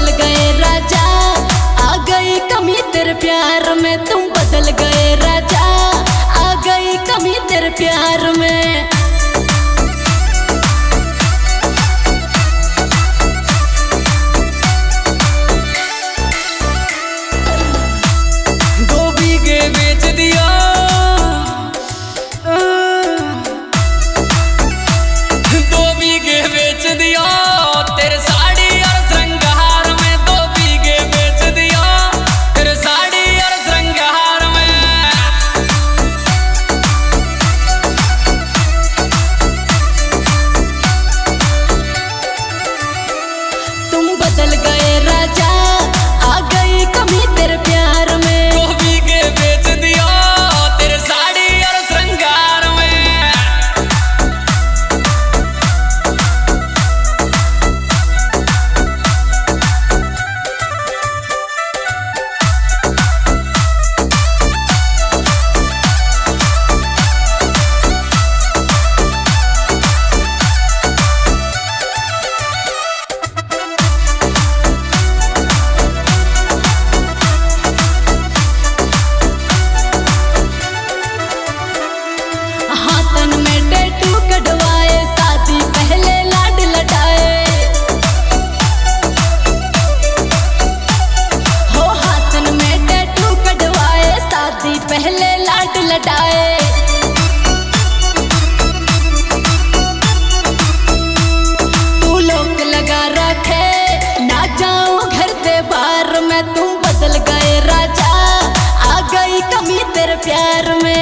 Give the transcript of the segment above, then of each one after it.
बदल गए राजा, आ गई कमी तेरे प्यार में। तुम बदल गए राजा, आ गई कमी तेरे प्यार में। बेच दिया दो बीघे बेच दिया तेरे साड़ी और श्रृंगार में। दो बीघे बेच दिया तेरे साड़ी और श्रृंगार में। तुम बदल गए राजा, आ गई कमी तेरे प्यार में। बेच दिया तेरे साड़ी और श्रृंगार में। हाथन में टैटू कढ़वाए, शादी पहले लाड लटाए। हो हाथन में टैटू कढ़वाए, शादी पहले लाड लटाए। तू लोक लगा रखे, ना जाऊं घर से बाहर में। तुम बदल गए राजा, आ गई कमी तेरे प्यार में।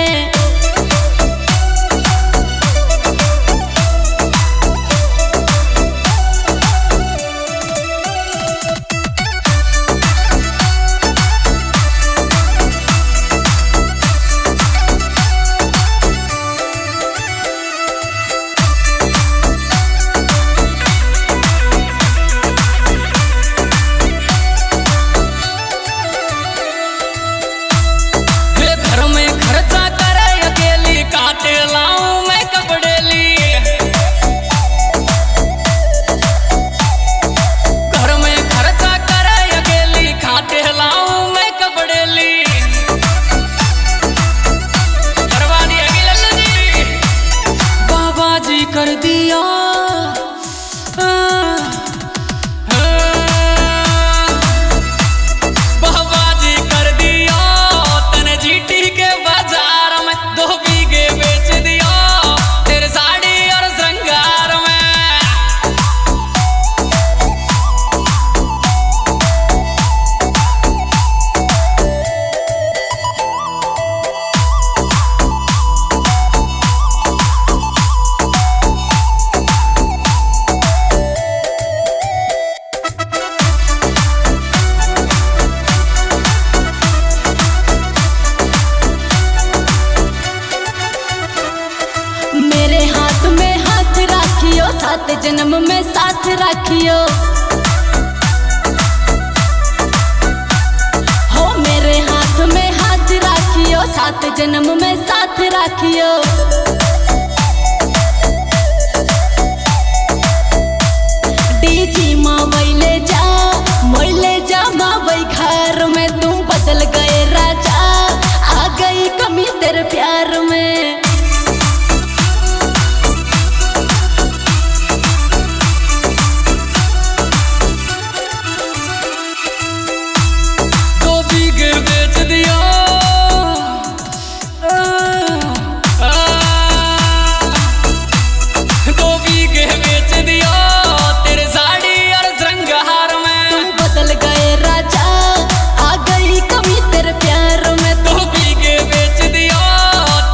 कर दिया बाबाजी कर दिया तने जीटी के बाजार में। दो बीघे बेच दिया तेरे साड़ी और श्रृंगार में। मेरे हाथ में हाथ राखियो, सात जन्म में साथ राखियो। हो मेरे हाथ में हाथ राखियो, सात जन्म में साथ राखियो। डीजी माँ वैले जा माँ वै घर में। तुम बदल गए राजा, आ गई कमी तेरे प्यार में। बेच दिया दो बीघे बेच दिया तेरे साड़ी और श्रृंगार में। तुम बदल गए राजा, आ गई कमी तेरे प्यार में। दो बीघे बेच दिया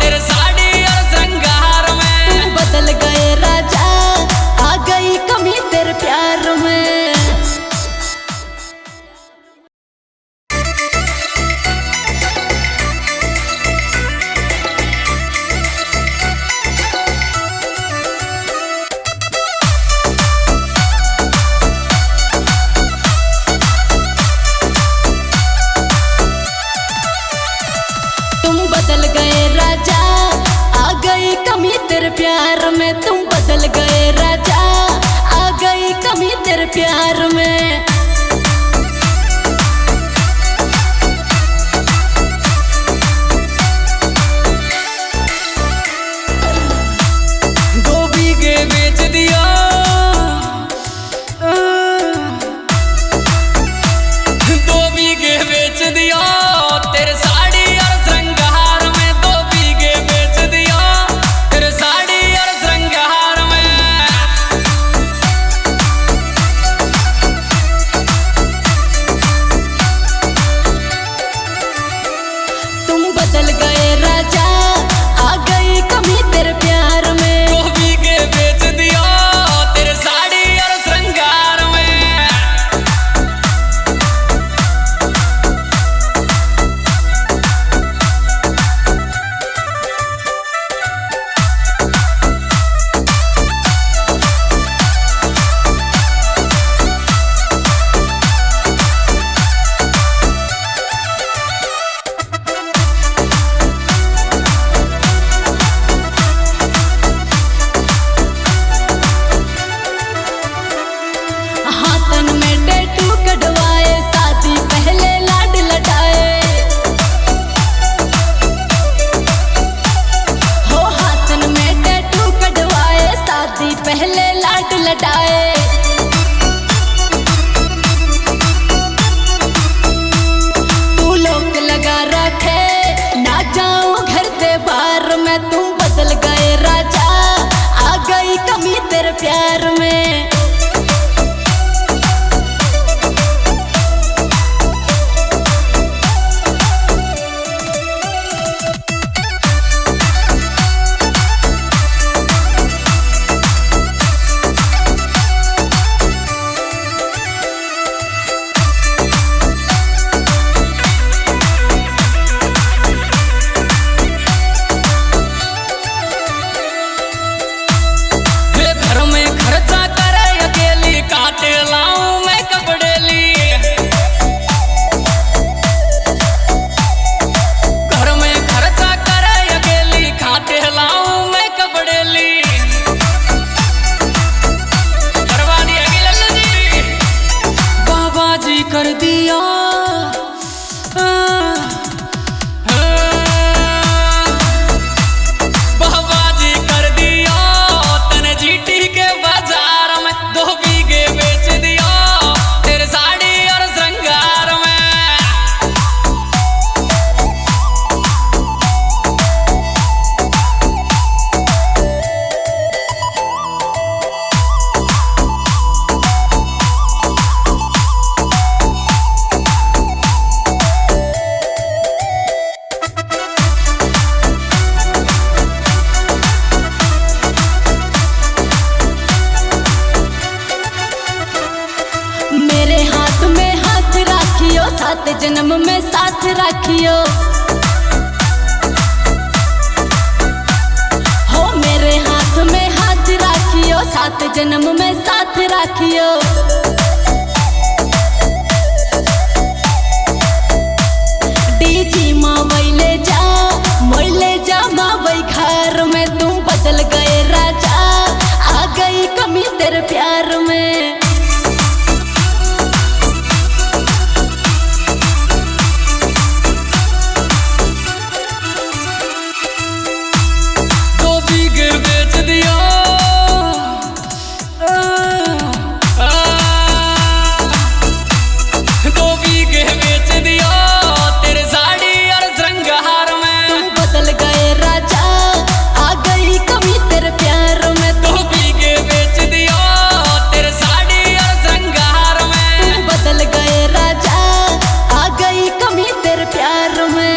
तेरे साड़ी और श्रृंगार में। तुम बदल गए राजा, आ गई कमी तेरे प्यार में। प्यार में तुम बदल गए राजा, आ गई कमी तेरे प्यार में। लटाए। तू लोक लगा रखे ना जाऊं घर से बाहर में, तुम बदल गए राजा, आ गई कमी तेरे प्यार में। कर दिया बाबाजी कर दिया, तने जीटी के बाजार में 2 बीघे बेच दिया, तेरे साड़ी और श्रृंगार में। मेरे हाथ में हाथ राखियो, 7 जन्म में साथ राखियो, हो मेरे हाथ में हाथ राखियो, 7 जन्म में साथ राखियो। डीजी मावैले जा मावै घर में, तुम बदल गए राजा, आ गई कमी तेरे प्यार में। बेच दिया दो बीघे बेच दिया, तेरे साड़ी और श्रृंगार में। तुम बदल गए राजा, आ गई कमी तेरे प्यार में। 2 बीघे बेच दिया, तेरे साड़ी और श्रृंगार में। तुम बदल गए राजा, आ गई कमी तेरे प्यार में।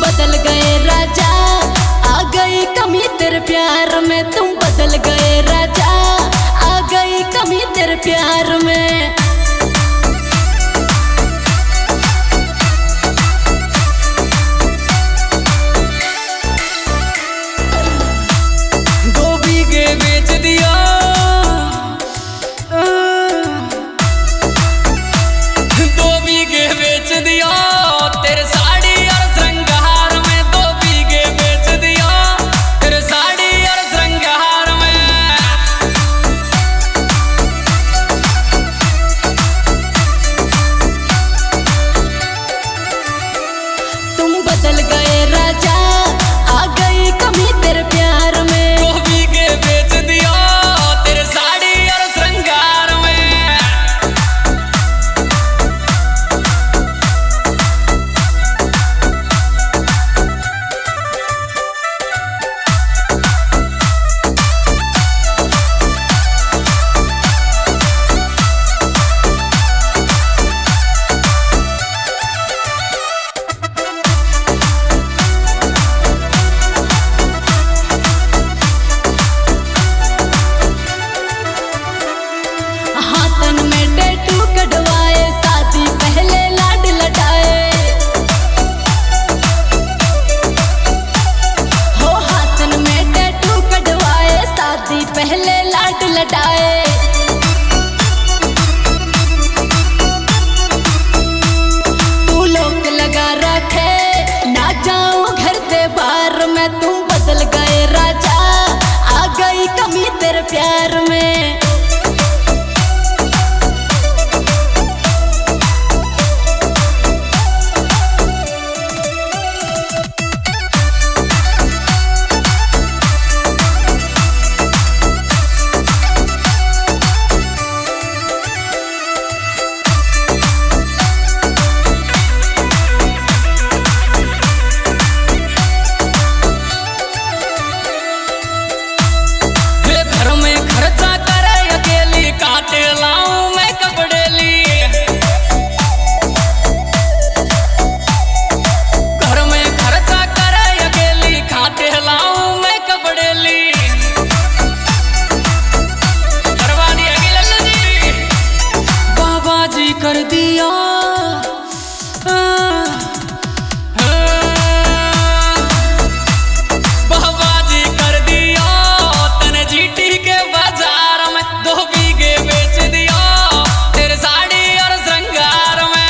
बदल गए राजा, आ गई कमी तेरे प्यार में। तुम बदल गए राजा, आ गई कमी तेरे प्यार में। दो बीघे बेच दिया, दो बीघे बेच दिया, तेरे साड़ी और श्रृंगार में। 2 बीघे बेच दिया, तेरे साड़ी और श्रृंगार में। तुम बदल गए राजा, आ गई कमी तेरे प्यार में। 2 बीघे बेच दिया, तेरे साड़ी और श्रृंगार में। हाथन में टैटू कढ़वाए, शादी पहले लाड लटाए, हो हाथन में टैटू कढ़वाए, शादी पहले लाड लटाए। तू लोक लगा रखे ना जाऊं घर से बदल गए राजा, आ गई कमी तेरे प्यार में। कर दिया बाबाजी कर दिया तने जीटी के बाजार में 2 बीघे बेच दिया तेरे साड़ी और श्रृंगार में।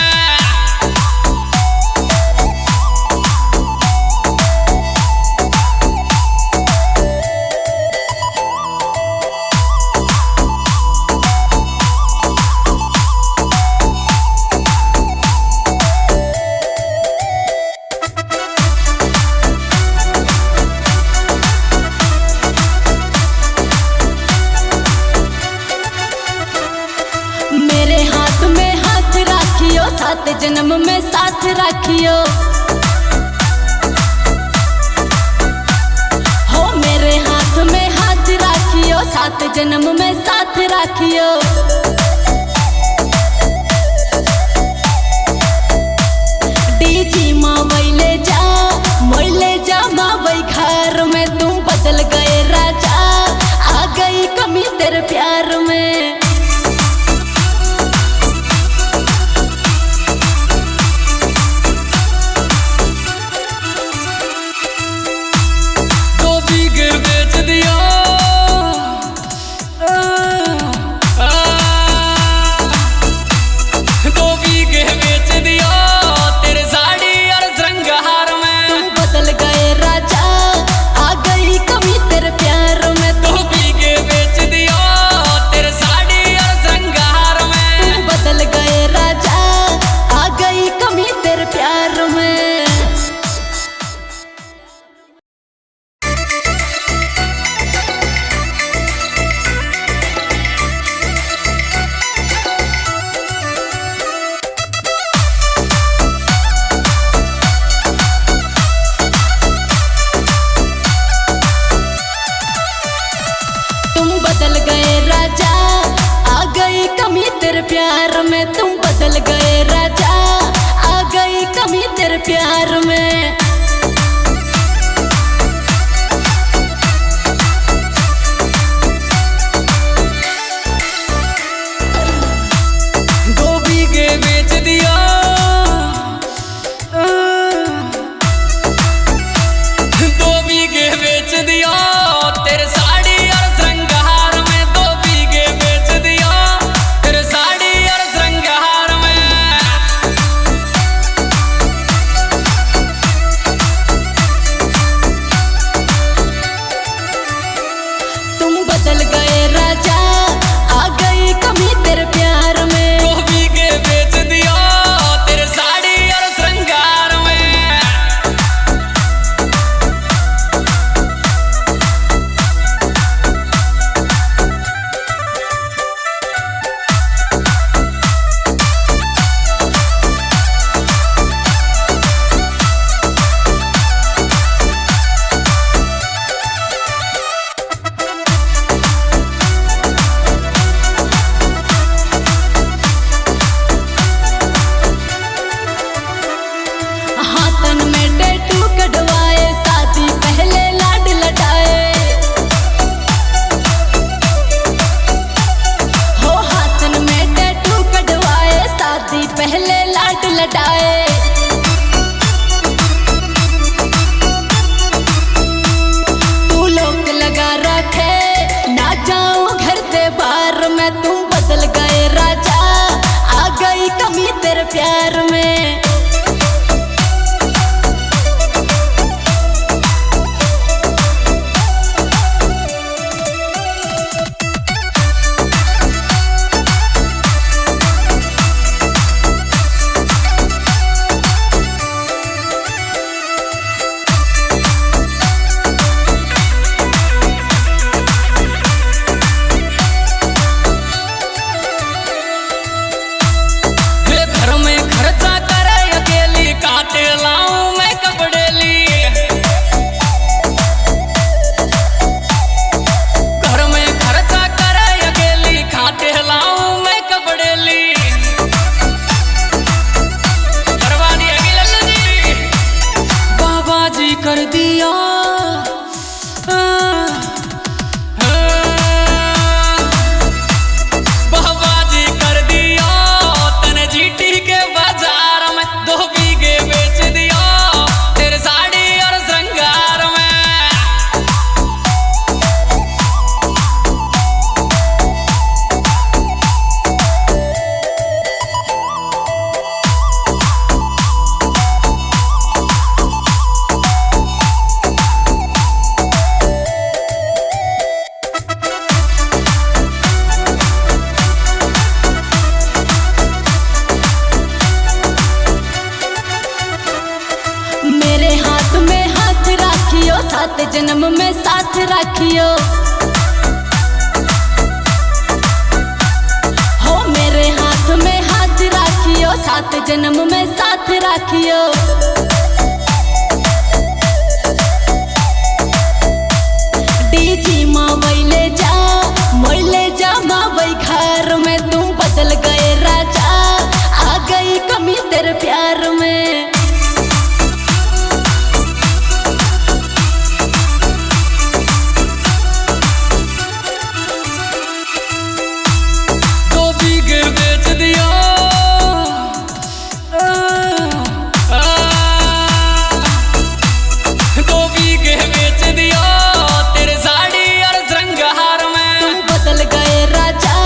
मेरे हाथ में हाथ राखियो, 7 जन्म में साथ राखियो। हो मेरे हाथ में हाथ राखियो, 7 जन्म में साथ राखियो। डीजी माँ ले जा, मोइले जा माँ वही घर में। तुम बदल गए राजा, आ गई कमी तेरे प्यार में। बेच दिया 2 बीघे बेच दिया तेरे साड़ी और श्रृंगार में। तुम बदल गए राजा, आ गई कमी तेरे प्यार में। 2 बीघे बेच दिया तेरे साड़ी और श्रृंगार में। तुम बदल गए राजा, आ गई कमी तेरे प्यार में। बदल गए राजा, आ गई कमी तेरे प्यार में। तुम बदल गए राजा, आ गई कमी तेरे प्यार में। दो बीघे बेच दिया 2 बीघे बेच दिया तेरे साड़ी और श्रृंगार में। 2 बीघे बेच दिया तेरे साड़ी और श्रृंगार में। तुम बदल गए राजा, आ गई कमी तेरे प्यार में। 2 बीघे बेच दिया तेरे साड़ी और श्रृंगार में। हाथन में टैटू कढ़वाए, शादी पहले लाड लटाए। हो हाथन में टैटू कढ़वाए, शादी पहले लाड लटाए। तू लोग लगा रखे, ना जाऊं घर से बाहर में। तुम बदल गए राजा, आ गई कमी तेरे प्यार में। दिया बहबाजी कर दिया तने जीटी के बाजार में 2 बीघे बेच दिया तेरे साड़ी और श्रृंगार में। मेरे हाथ में हाथ राखियो 7 जन्म में साथ राखियो हो मेरे हाथ में हाथ राखियो 7 जन्म में साथ राखियो। डीजी मावई ले जा मावई घर में तुम बदल गए राजा आ गई कमी तेरे प्यार में। बेच दिया 2 बीघे बेच दिया तेरे साड़ी और श्रृंगार में। तुम बदल गए राजा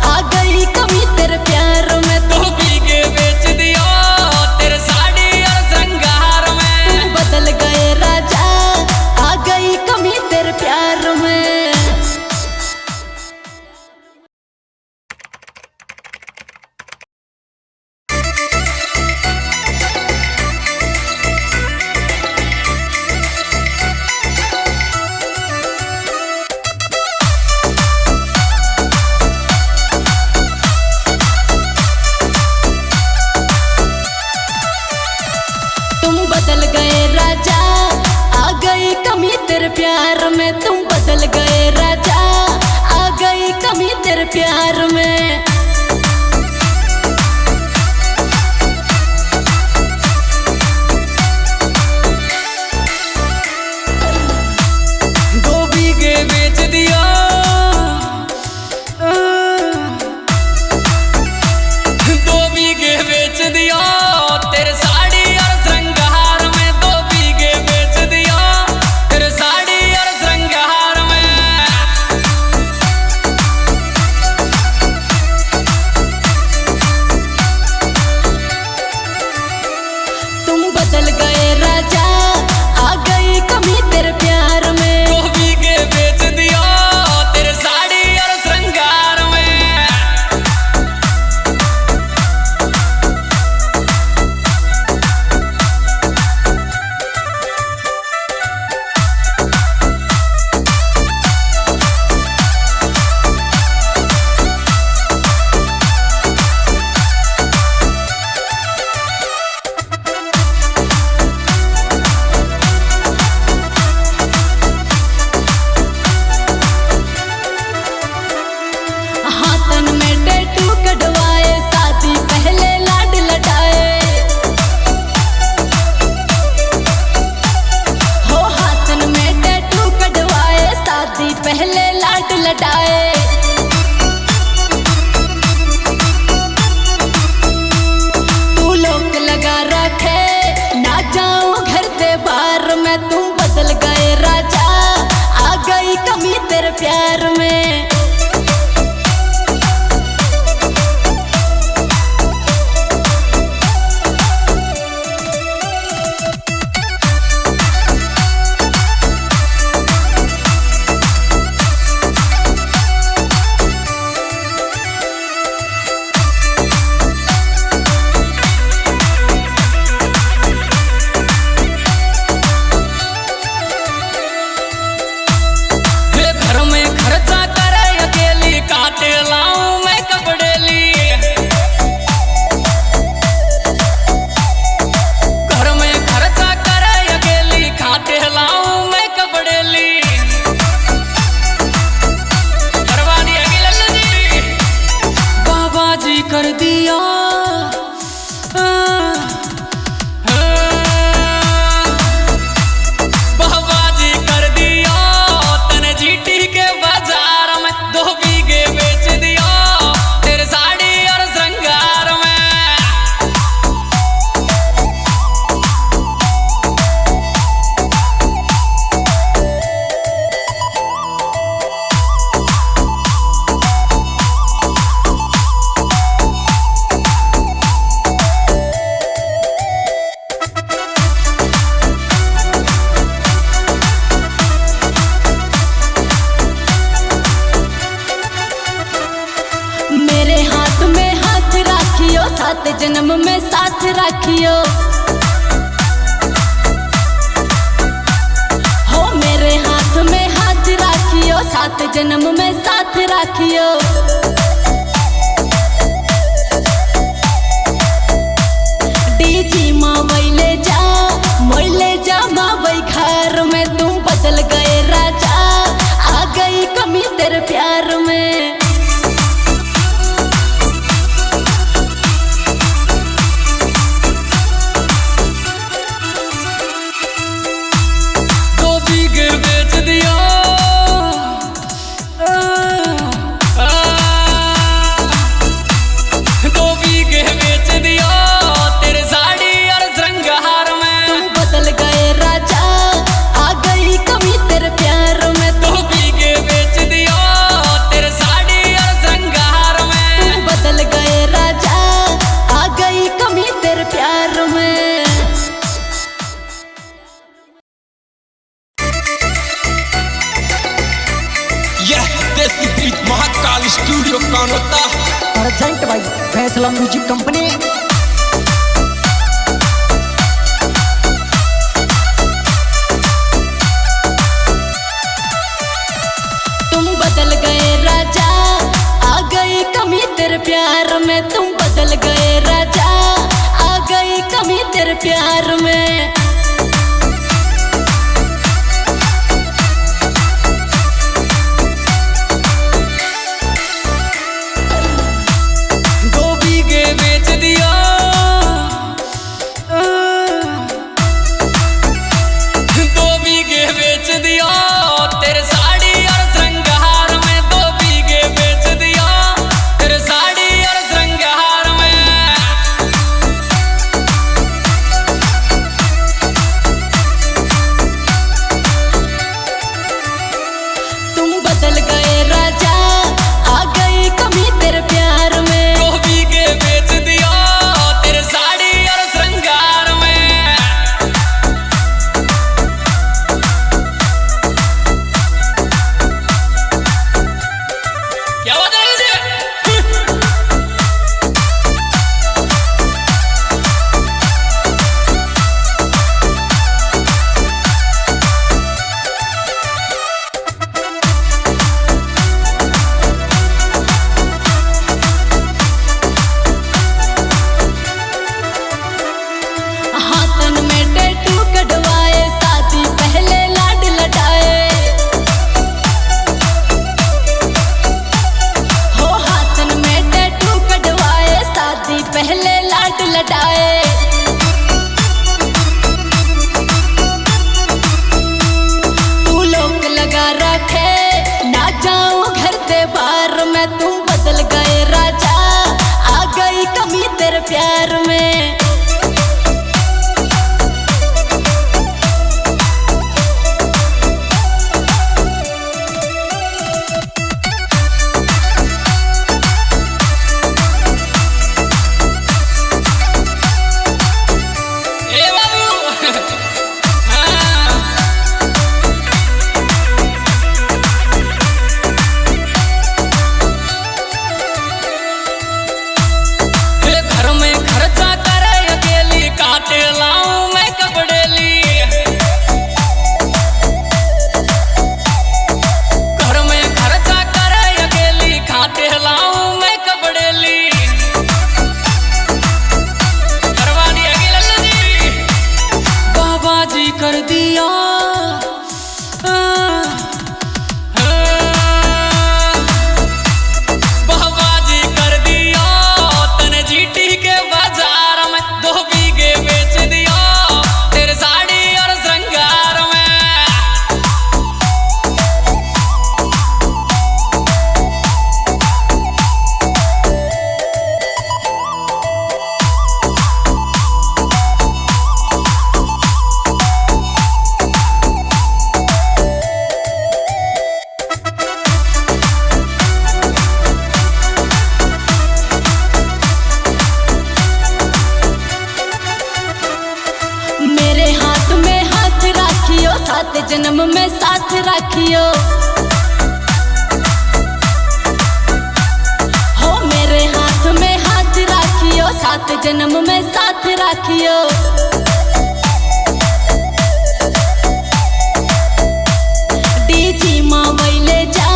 आ गई कमी तेरे प्यार में। 2 बीघे बेच दिया तेरे साड़ी और श्रृंगार में। तुम बदल गए राजा आ गई कमी तेरे प्यार में। बदल गए राजा आ गई कमी तेरे प्यार में। तुम बदल गए राजा आ गई कमी तेरे प्यार में। दो बीघे बेच दिया 2 बीघे बेच दिया तेरे साड़ी और श्रृंगार में। 2 बीघे बेच दिया तेरे साड़ी और श्रृंगार में। तुम बदल गए राजा आ गई कमी तेरे प्यार में। 2 बीघे बेच दिया तेरे साड़ी और श्रृंगार में। हाथन में टैटू कटवाए शादी पहले लाड लटाए हो। हाथन में टैटू कटवाए शादी पहले लाड लटाए। तू लोग लगा रखे ना जाऊं घर से बाहर में। तुम बदल गए राजा आ गई कमी तेरे प्यार में। घर में खर्चा करे जन्म में साथ राखियो। डीजी मावैले जा मावै घर में, तुम बदल गए राजा, आ गई कमी तेरे प्यार में। बेच दिया दो बीघे बेच दिया तेरे साड़ी और श्रृंगार में। बदल गए राजा, आ गई कमी तेरे प्यार में। दो बीघे बेच दिया तेरे साड़ी और श्रृंगार में। बदल गए राजा, आ गई कमी तेरे प्यार में। महाकाल स्टूडियो कौन होता present by Faisla music company. तुम बदल गए राजा, आ गई कमी तेरे प्यार में। तुम बदल गए राजा, आ गई कमी तेरे प्यार में। बेच दिया दो बीघे बेच दिया तेरे साड़ी और श्रृंगार में। दो बीघे बेच दिया तेरे साड़ी और श्रृंगार में। तुम बदल गए राजा, आ गई कमी तेरे प्यार में। बेच दिया तेरे साड़ी और श्रृंगार में। क्या बात है हाथन में टैटू कटवाए, शादी पहले लाड लटाए। हो हाथन में टैटू कटवाए, शादी पहले लाड लटाए। तू लोग लगा रखे, ना जाऊं घर से बाहर में। तुम बदल गए राजा, आ गई कमी तेरे प्यार में। घर में खर्चा करे अकेली, काटे लाऊं मैं कपड़े ली। घर में खर्चा करे अकेली, काटे लाऊं मैं कपड़े ली। करवा दिया कि लल्लू जी, बाबा जी कर दिया जीटी के बाजार में। दो बीघे बेच दिया तेरे साड़ी और श्रृंगार में। सात जन्म में साथ राखियो। हो मेरे हाथ में हाथ राखियो, सात जन्म में साथ राखियो। डीजी मावैले जा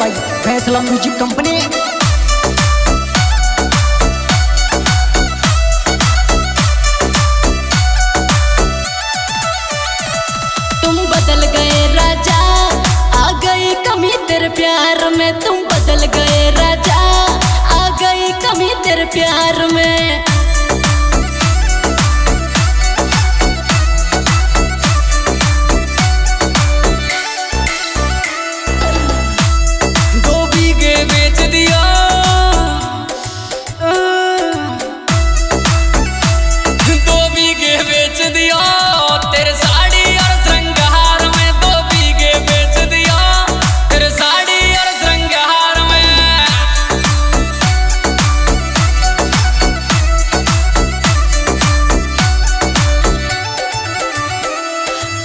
बाई फैसला म्यूजिक कंपनी। तुम बदल गए राजा, आ गई कमी तेरे प्यार में। तुम बदल गए राजा, आ गई कमी तेरे प्यार में। दो बीघे बेच दिया, दो बीघे बेच दिया तेरे साड़ी और श्रृंगार में। दो बीघे बेच दिया तेरे साड़ी और श्रृंगार में।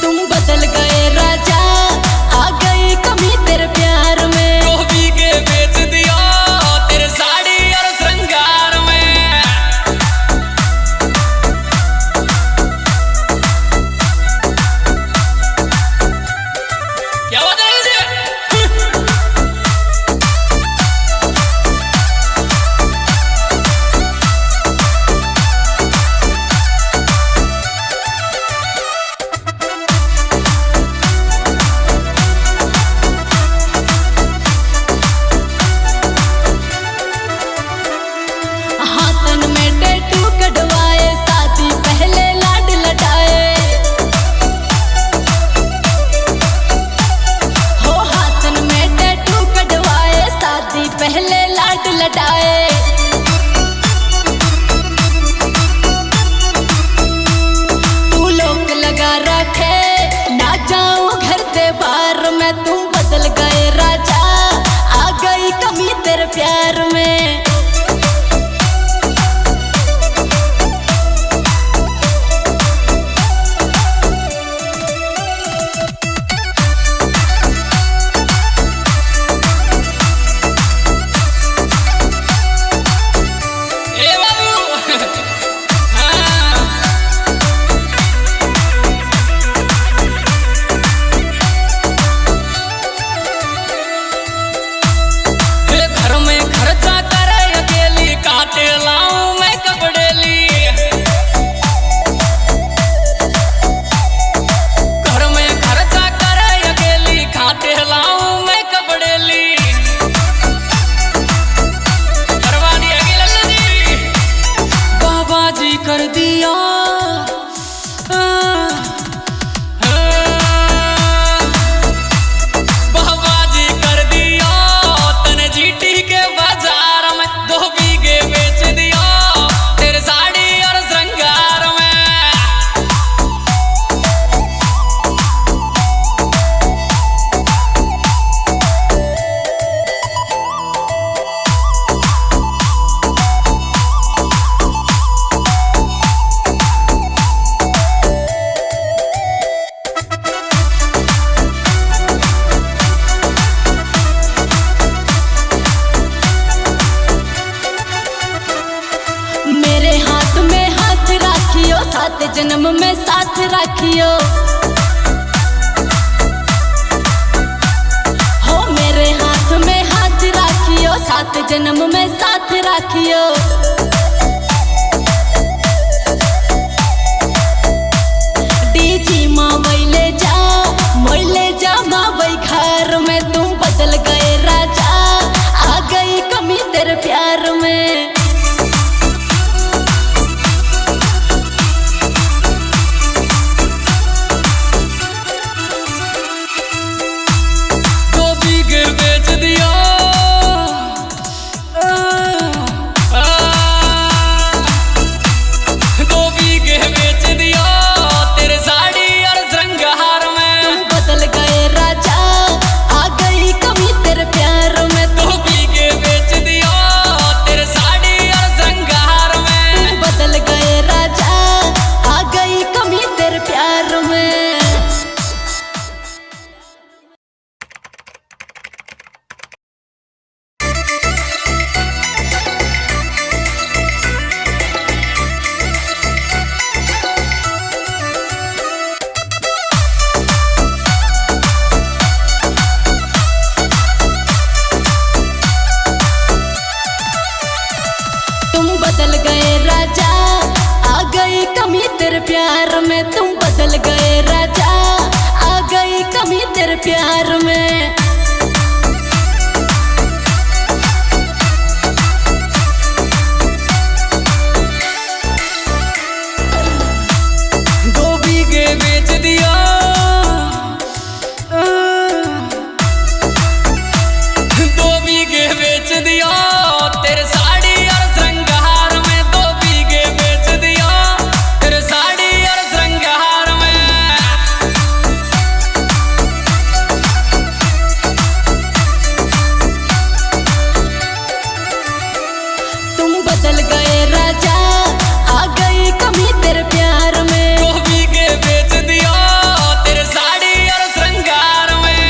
तुम बदल गए राजा, आ गई कमी तेरे प्यार में। दो बीघे बेच दिया तेरे साड़ी और श्रृंगार में। क्या बात है जी? हाथन में टैटू कटवाए, शादी पहले लाड लटाए। हो हाथन में टैटू कटवाए, शादी पहले लाड लटाए। तू लोग लगा रखे, ना जाऊं घर से बाहर में। तुम बदल गए राजा, आ गई कमी तेरे प्यार में। ए बाबू हाँ। ए घर में खर्चा करे अकेली, काटे लाऊं मैं कपड़े ली। घर में खर्चा करे अकेली, काटे लाऊं मैं कपड़े ली। बर्बादी है कि लल्लू जी? बाबा जी कर दिया बाबा जी कर दिया तने जीटी के बाजार में। दो बीघे बेच दिया तेरे साड़ी और श्रृंगार में। मेरे हाथ में हाथ राखियो, सात जन्म में साथ राखियो। हो मेरे हाथ में हाथ राखियो, सात जन्म में साथ राखियो। डीजी माँ वैले जा माँ वै घर में। तुम बदल गए राजा, आ गई कमी तेरे प्यार में। दो बीघे बेच दिया बदल गए राजा, आ गई कमी तेरे प्यार में। तुम बदल गए राजा, आ गई कमी तेरे प्यार में। बेच दिया, दो बीघे बेच दिया तेरे साड़ी और श्रृंगार में। दो बीघे बेच दिया तेरे साड़ी और श्रृंगार में। तुम बदल गए राजा, आ गई कमी तेरे प्यार में। बेच दिया तेरे साड़ी और श्रृंगार में।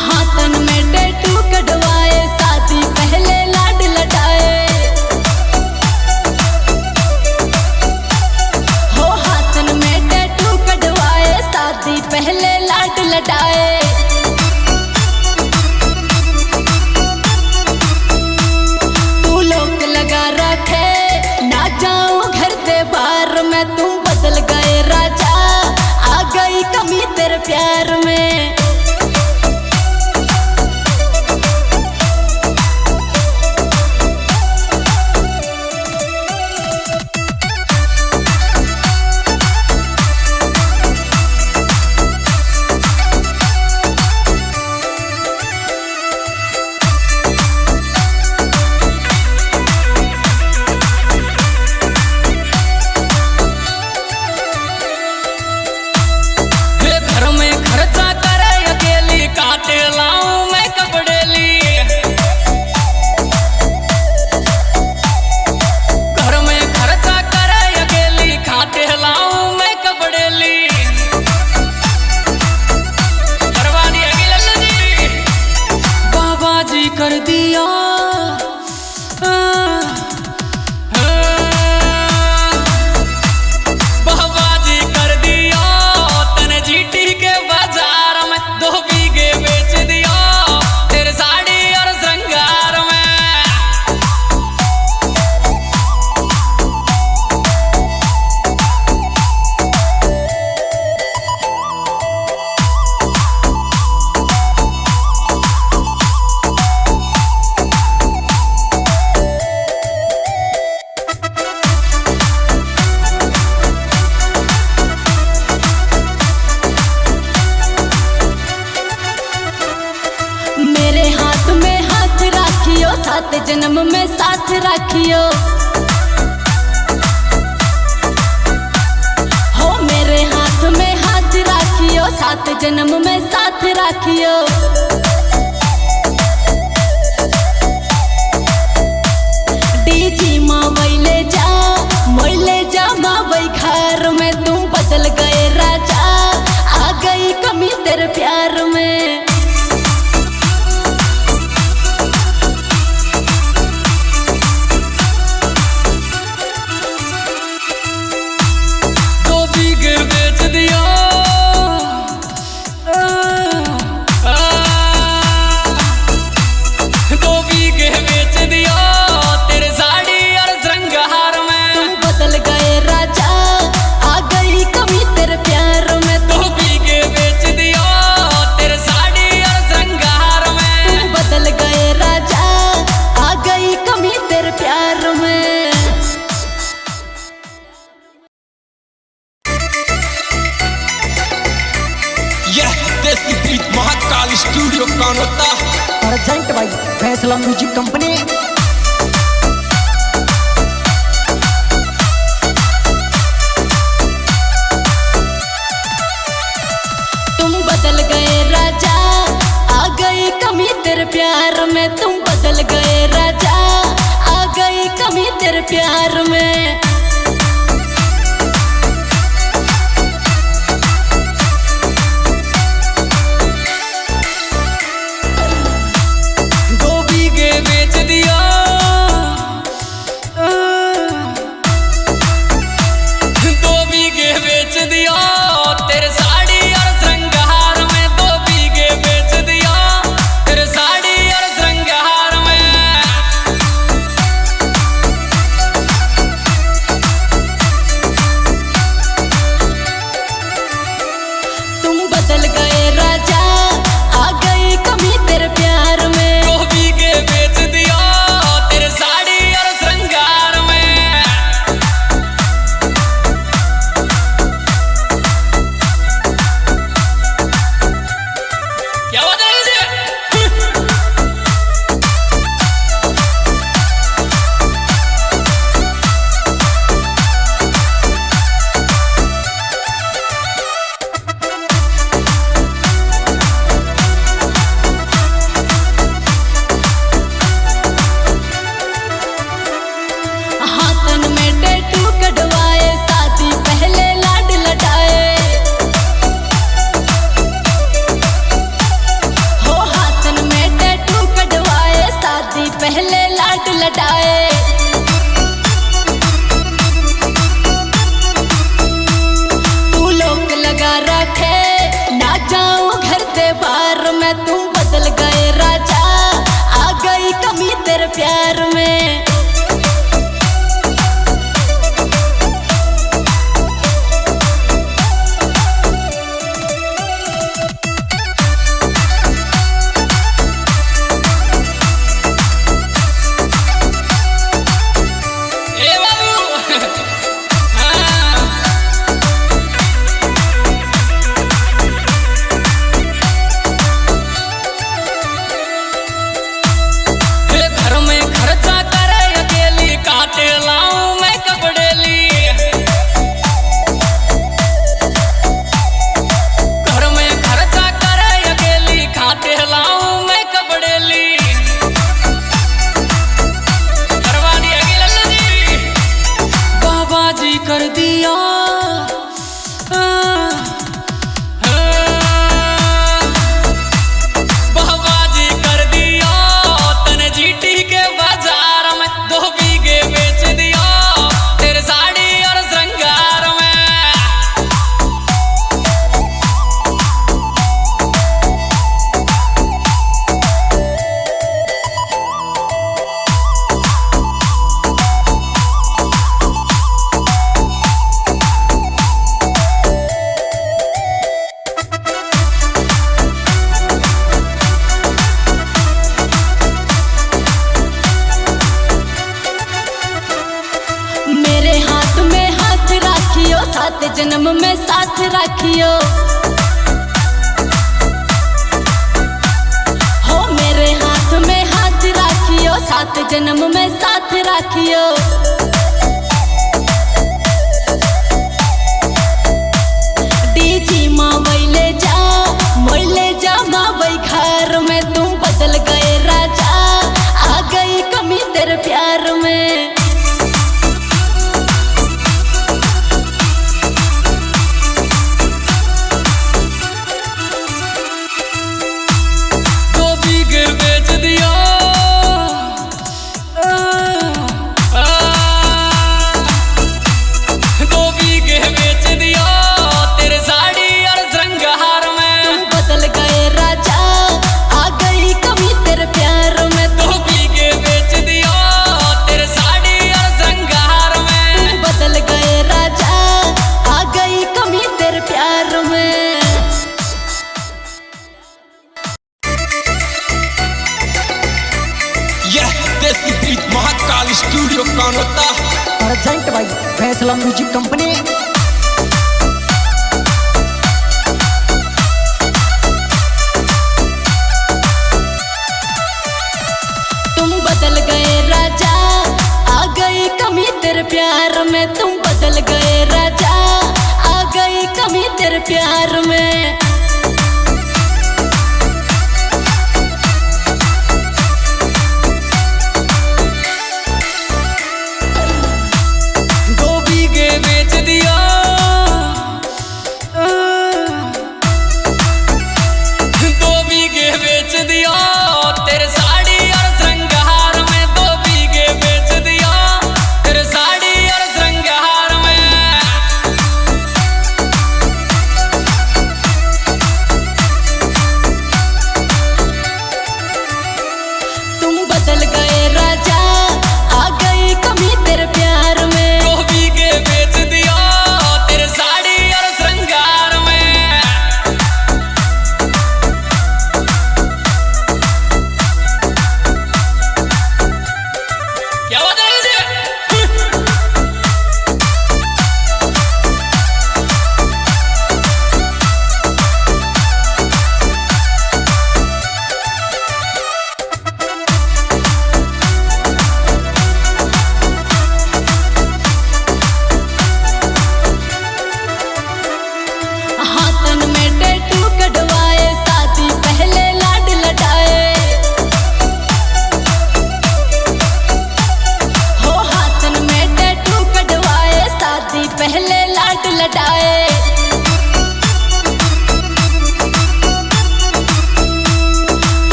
हाथन में टैटू कढ़वाए, शादी पहले लाड लटाए। हो हाथन में टैटू कढ़वाए, शादी पहले लाड लटाए। तू लोग लगा रखे ना जाऊं घर से बाहर में। तुम बदल गए राजा, आ गई कमी तेरे प्यार में। कर दिया बाबाजी कर दिया तने जीटी के बाजार में। दो बीघे बेच दिया तेरे साड़ी और श्रृंगार में। मेरे हाथ में हाथ राखियो, सात जन्म में साथ राखियो। हो मेरे हाथ में हाथ राखियो, सात जन्म में साथ राखियो। डीजी माँ मोइले जा माँ वही घर में। तुम बदल गए राजा, आ गई कमी तेरे प्यार में। बेच दिया दो बीघे बेच दिया तेरे साड़ी और श्रृंगार में। तुम बदल गए राजा, आ गई कमी तेरे प्यार में। दो बीघे बेच दिया तेरे साड़ी और श्रृंगार में। तुम बदल गए राजा, आ गई कमी तेरे प्यार में। Mahakal studio Kanota present by Faisla music company. तुम बदल गए राजा, आ गई कमी तेरे प्यार में। तुम बदल गए राजा, आ गई कमी तेरे प्यार में। दो बीघे बेच दिया, दो बीघे बेच दिया तेरे साड़ी और श्रृंगार में। दो बीघे बेच दिया तेरे साड़ी और श्रृंगार में। तुम बदल गए राजा, आ गई कमी तेरे प्यार में। दो बीघे बेच दिया तेरे साड़ी और श्रृंगार में। क्या बात है इसे? हाथन में टैटू कटवाए, शादी पहले लाड लटाए। हो हाथन में टैटू कटवाए, शादी पहले लाड लटाए। तू लोक लगा रखे, ना जाऊं घर से बाहर में। तुम बदल गए राजा, आ गई कमी तेरे प्यार में। ए बाबू, हाँ। हे घर में खर्चा करे अकेली, काटे लाऊं मैं कपड़े ली। घर में खर्चा करे अकेली, काटे लाऊं मैं कपड़े ली। करवानी है कि लल्लू जी? बाबा जी कर दिया, बाबा जी कर दिया तने जीटी के बाजार में। दो बीघे बेच दिया तेरे साड़ी और श्रृंगार में। मेरे हाथ में हाथ राखियो, सात जन्म में साथ राखियो। हो मेरे हाथ में हाथ राखियो, सात जन्म में साथ राखियो। डीजी माँ मोइले जा माँ वही घर में। तुम बदल गए राजा, आ गई कमी तेरे प्यार में। दो बीघे बेच दिया, दो बीघे बेच दिया तेरे साड़ी और श्रृंगार में। तुम बदल गए राजा, आ गई कमी तेरे प्यार में। दो बीघे बेच दिया तेरे साड़ी और श्रृंगार में। तुम बदल गए राजा, आ गई कमी तेरे प्यार में। यह देसी beat Mahakal studio Kanota. Present by Faisla music company. तुम बदल गए राजा, आ गई कमी तेरे प्यार में। तुम बदल गए राजा, आ गई कमी तेरे प्यार में।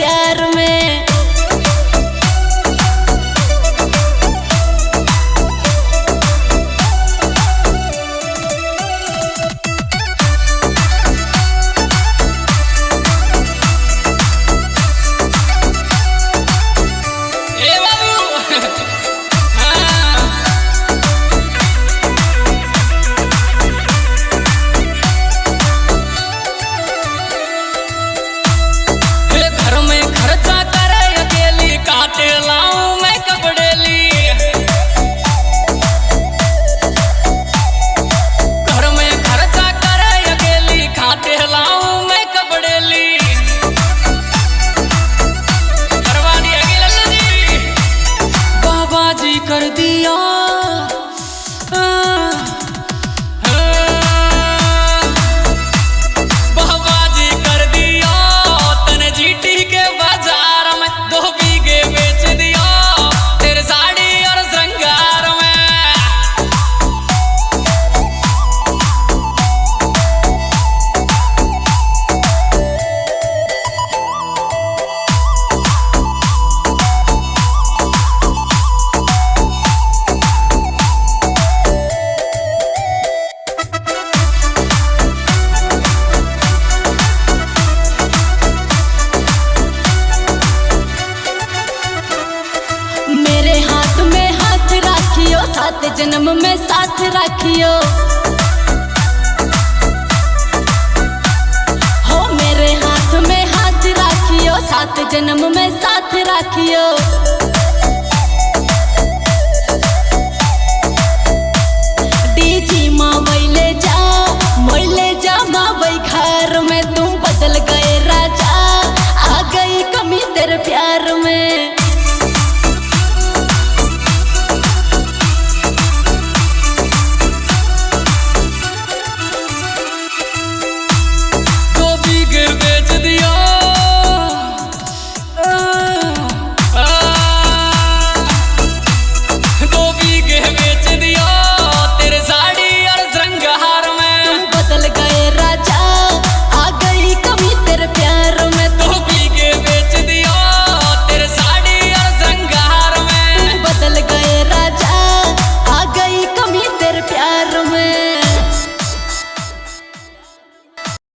प्यार में। कर दिया बाबाजी कर दिया तने जीटी के बाजार में 2 बीघे बेच दिया तेरे साड़ी और श्रृंगार में। सात जन्म में साथ रखियो हो, मेरे हाथ में हाथ रखियो, 7 जन्म में साथ रखियो।